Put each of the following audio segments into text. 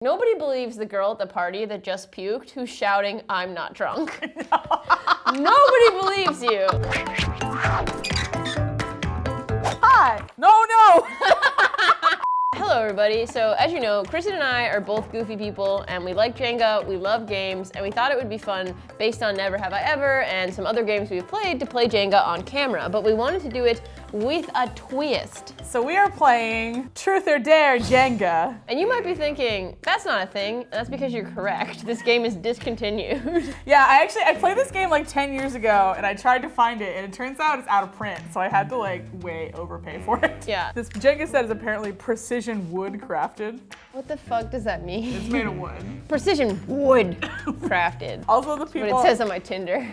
Nobody believes the girl at the party that just puked who's shouting, "I'm not drunk." Nobody believes you. Hi. No. Hello everybody. So as you know, Kristin and I are both goofy people and we like Jenga, we love games, and we thought it would be fun based on Never Have I Ever and some other games we've played to play Jenga on camera, but we wanted to do it with a twist. So we are playing Truth or Dare Jenga. And you might be thinking, that's not a thing. That's because you're correct. This game is discontinued. Yeah, I played this game like 10 years ago and I tried to find it and it turns out it's out of print. So I had to like way overpay for it. Yeah. This Jenga set is apparently precision wood crafted. What the fuck does that mean? It's made of wood. Precision wood crafted. Also the people. What it says on my Tinder.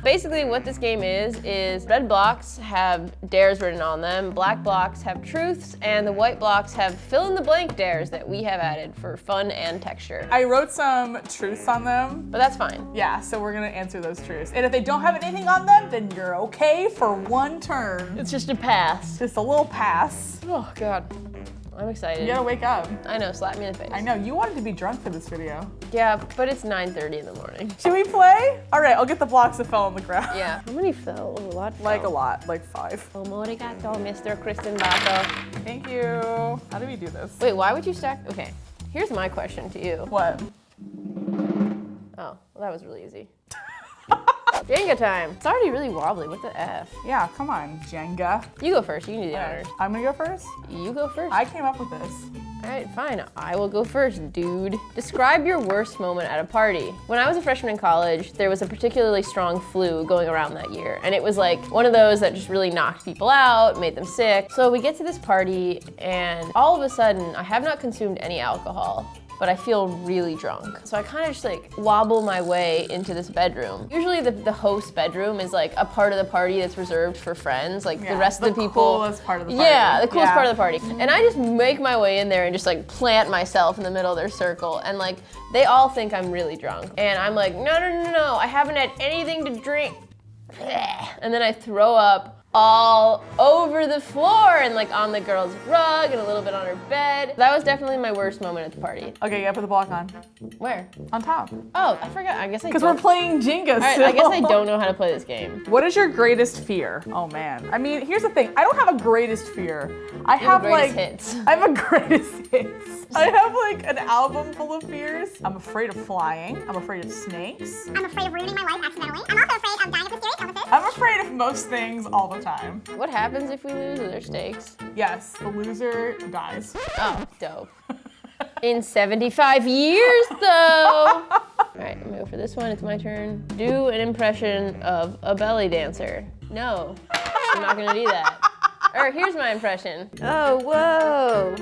Basically what this game is red blocks have dares written on them, black blocks have truths, and the white blocks have fill-in-the-blank dares that we have added for fun and texture. I wrote some truths on them. But that's fine. Yeah, so we're gonna answer those truths. And if they don't have anything on them, then you're okay for one turn. It's just a pass. Just a little pass. Oh God, I'm excited. You gotta wake up. I know, slap me in the face. I know, you wanted to be drunk for this video. Yeah, but it's 9:30 in the morning. Should we play? All right, I'll get the blocks that fell on the ground. Yeah. How many fell? A lot fell. Like a lot, like 5. Omorigato, Mr. Kristin Baco. Thank you. How do we do this? Wait, why would you stack? Okay, here's my question to you. What? Oh, well, that was really easy. Jenga time. It's already really wobbly. What the F? Yeah, come on, Jenga. You go first. You can do the honors. I'm gonna go first? You go first. I came up with this. All right, fine. I will go first, dude. Describe your worst moment at a party. When I was a freshman in college, there was a particularly strong flu going around that year. And it was like one of those that just really knocked people out, made them sick. So we get to this party and all of a sudden, I have not consumed any alcohol, but I feel really drunk. So I kind of just like wobble my way into this bedroom. Usually the host bedroom is like a part of the party that's reserved for friends. Like the rest of the people. The coolest part of the party. Yeah, the coolest part of the party. And I just make my way in there and just like plant myself in the middle of their circle. And like, they all think I'm really drunk. And I'm like, no, I haven't had anything to drink. And then I throw up all over the floor and like on the girl's rug and a little bit on her bed. That was definitely my worst moment at the party. Okay, you gotta put the block on. Where? On top. Oh, I forgot. I guess I Because we're playing Jenga All right, still. I guess I don't know how to play this game. What is your greatest fear? Oh man. I mean, here's the thing. I don't have a greatest fear. I have like hits. I have a greatest hits. I have like an album full of fears. I'm afraid of flying. I'm afraid of snakes. I'm afraid of ruining my life accidentally. I'm also afraid of dying of mysterious illnesses. I'm afraid of most things all the time. What happens if we lose? Are there stakes? Yes, the loser dies. Oh, dope. In 75 years, though. All right, I'm gonna go for this one. It's my turn. Do an impression of a belly dancer. No, I'm not gonna do that. Or here's my impression. Oh, whoa.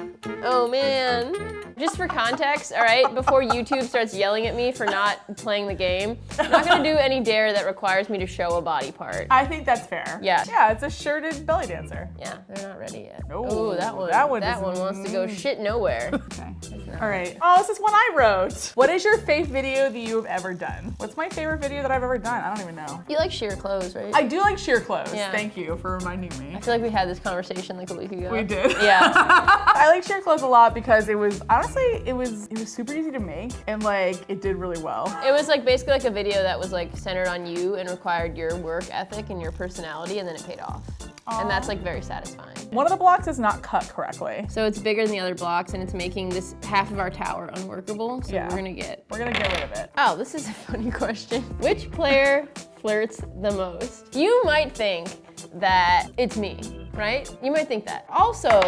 Oh, man. Just for context, all right, before YouTube starts yelling at me for not playing the game, I'm not gonna do any dare that requires me to show a body part. I think that's fair. Yeah. Yeah, it's a shirted belly dancer. Yeah, they're not ready yet. No, Oh, that one wants to go shit nowhere. Okay. All right. Oh, this is one I wrote. What is your favorite video that you've ever done? What's my favorite video that I've ever done? I don't even know. You like sheer clothes, right? I do like sheer clothes. Yeah. Thank you for reminding me. I feel like we had this conversation like a week ago. We did. Yeah. I like sheer clothes a lot because it was, honestly, it was super easy to make and like it did really well. It was like basically like a video that was like centered on you and required your work ethic and your personality, and then it paid off. Aww. And that's like very satisfying. One of the blocks is not cut correctly. So it's bigger than the other blocks and it's making this half of our tower unworkable. So we're gonna get rid of it. Oh, this is a funny question. Which player flirts the most? You might think that it's me, right? You might think that. Also,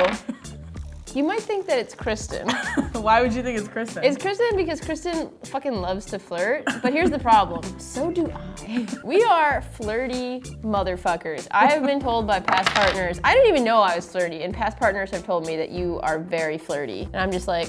you might think that it's Kristin. Why would you think it's Kristin? It's Kristin because Kristin fucking loves to flirt, but here's the problem. So do I. We are flirty motherfuckers. I have been told by past partners, I didn't even know I was flirty, and past partners have told me that you are very flirty. And I'm just like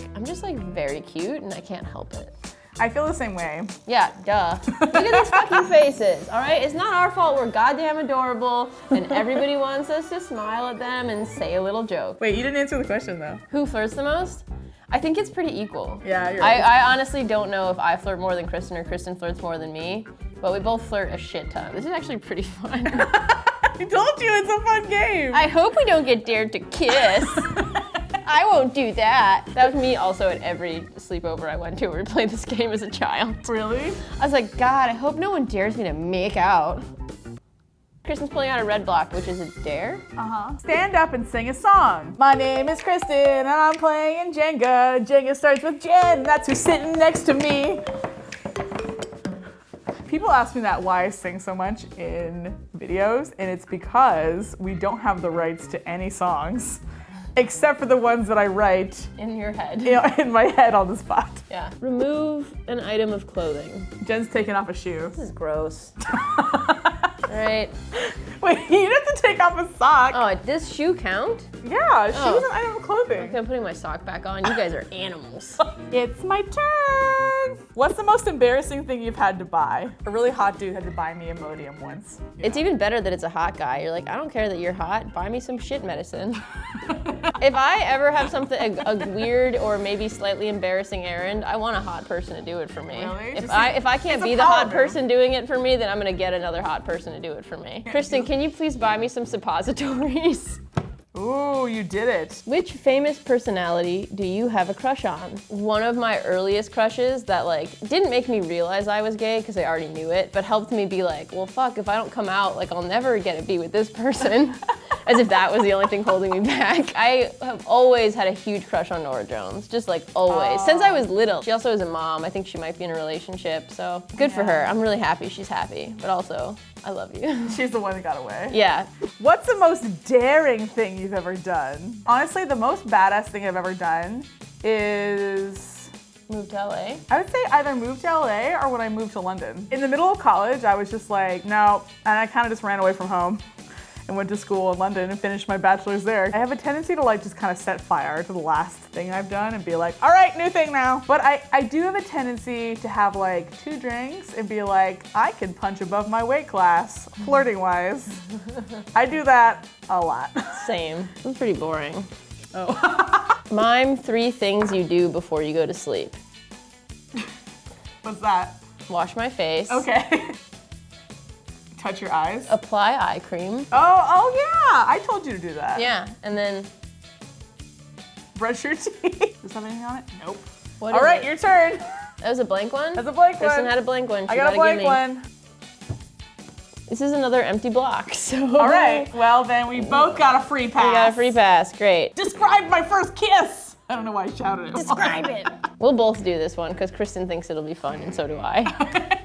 very cute and I can't help it. I feel the same way. Yeah, duh. Look at these fucking faces, all right? It's not our fault we're goddamn adorable and everybody wants us to smile at them and say a little joke. Wait, you didn't answer the question though. Who flirts the most? I think it's pretty equal. Yeah, you're right. I honestly don't know if I flirt more than Kristin or Kristin flirts more than me, but we both flirt a shit ton. This is actually pretty fun. I told you it's a fun game. I hope we don't get dared to kiss. I won't do that. That was me also at every sleepover I went to where we played this game as a child. Really? I was like, God, I hope no one dares me to make out. Kristin's pulling out a red block, which is a dare. Stand up and sing a song. My name is Kristin and I'm playing in Jenga. Jenga starts with Jen, that's who's sitting next to me. People ask me that why I sing so much in videos, and it's because we don't have the rights to any songs, except for the ones that I write In your head. in my head on the spot. Yeah. Remove an item of clothing. Jen's taking off a shoe. This is gross. All right. Wait, you have to take off a sock. Oh, does shoe count? Yeah, shoes Oh. an item of clothing. Okay, I'm putting my sock back on. You guys are animals. It's my turn. What's the most embarrassing thing you've had to buy? A really hot dude had to buy me Imodium once. It's even better that it's a hot guy. You're like, I don't care that you're hot. Buy me some shit medicine. If I ever have something, a weird or maybe slightly embarrassing errand, I want a hot person to do it for me. Really? If I can't It's a be the power hot move. person doing it for me, then I'm gonna get another hot person to do it for me. Kristin, can you please buy me some suppositories? Ooh, you did it. Which famous personality do you have a crush on? One of my earliest crushes that like didn't make me realize I was gay because I already knew it, but helped me be like, well, fuck, if I don't come out, like I'll never get to be with this person. As if that was the only thing holding me back. I have always had a huge crush on Nora Jones, just like always, since I was little. She also is a mom. I think she might be in a relationship, so good for her. I'm really happy she's happy, but also, I love you. She's the one that got away. Yeah. What's the most daring thing you've ever done? Honestly, the most badass thing I've ever done is, Move to LA. I would say either move to LA or when I moved to London. In the middle of college, I was just like, no, and I kind of just ran away from home and went to school in London and finished my bachelor's there. I have a tendency to like just kind of set fire to the last thing I've done and be like, all right, new thing now. But I do have a tendency to have like 2 drinks and be like, I can punch above my weight class, flirting wise. I do that a lot. Same. It's pretty boring. Oh. Mime 3 things you do before you go to sleep. What's that? Wash my face. Okay. Touch your eyes. Apply eye cream. Oh yeah, I told you to do that. Yeah, and then Brush your teeth. Does that have anything on it? Nope. what All is right, it? your turn. That was a blank one? That's a blank one. Kristin had a blank one. She I got a blank gotta give me. one. This is another empty block, so. All right, well then we both got a free pass. We got a free pass, great. Describe my first kiss. I don't know why I shouted it. Describe it. We'll both do this one because Kristin thinks it'll be fun and so do I.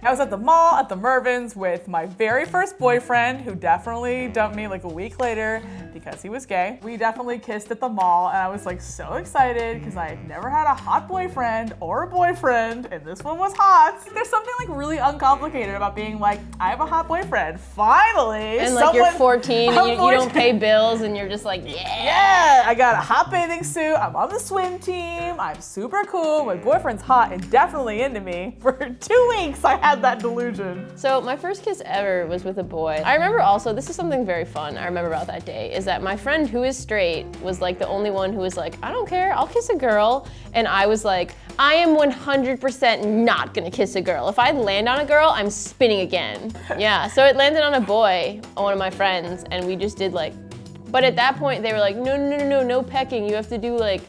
I was at the mall at the Mervyn's with my very first boyfriend who definitely dumped me like a week later because he was gay. We definitely kissed at the mall and I was like so excited because I had never had a hot boyfriend or a boyfriend and this one was hot. There's something like really uncomplicated about being like, I have a hot boyfriend, finally. And like you're 14 and I'm you don't 14. pay bills and you're just like, yeah. Yeah, I got a hot bathing suit, I'm on the swim team, I'm super cool, my boyfriend's hot and definitely into me. For 2 weeks I had that delusion. So my first kiss ever was with a boy. I remember also, this is something very fun I remember about that day, is that my friend who is straight was like the only one who was like, I don't care, I'll kiss a girl. And I was like, I am 100% not gonna kiss a girl. If I land on a girl, I'm spinning again. Yeah, so it landed on a boy, one of my friends, and we just did like, but at that point they were like, no pecking, you have to do like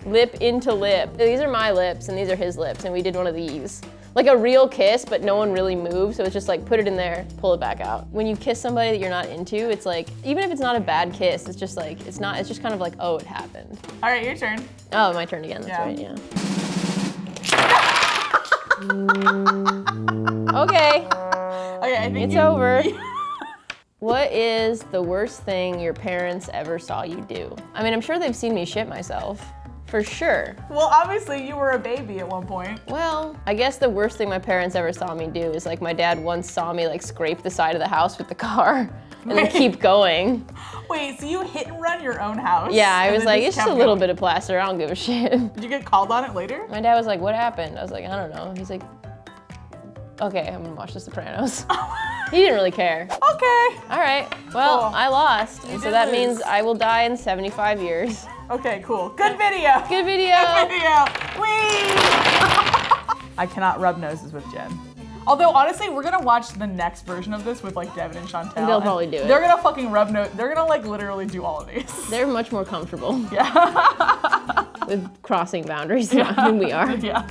lip into lip. These are my lips and these are his lips, and we did one of these. Like a real kiss, but no one really moved, so it's just like put it in there, pull it back out. When you kiss somebody that you're not into, it's like, even if it's not a bad kiss, it's just like, it's just kind of like, oh, it happened. All right, your turn. Oh, my turn again, that's Yeah. right, yeah. Okay, Okay, I think it's over. What is the worst thing your parents ever saw you do? I mean, I'm sure they've seen me shit myself. For sure. Well, obviously you were a baby at one point. Well, I guess the worst thing my parents ever saw me do is like my dad once saw me like scrape the side of the house with the car and then keep going. Wait, so you hit and run your own house? Yeah, I and was then like, it's just a kept little going? bit of plaster, I don't give a shit. Did you get called on it later? My dad was like, what happened? I was like, I don't know. He's like, okay, I'm gonna watch The Sopranos. He didn't really care. Okay. All right, well, Cool. I lost. And so did that lose. means I will die in 75 years. Okay, cool. Good video. Good video. Good video. Whee! I cannot rub noses with Jen. Although honestly, we're gonna watch the next version of this with like Devin and Chantel. And they'll probably do it. They're gonna fucking rub nose. They're gonna like literally do all of these. They're much more comfortable. Yeah. with crossing boundaries than we are. Yeah.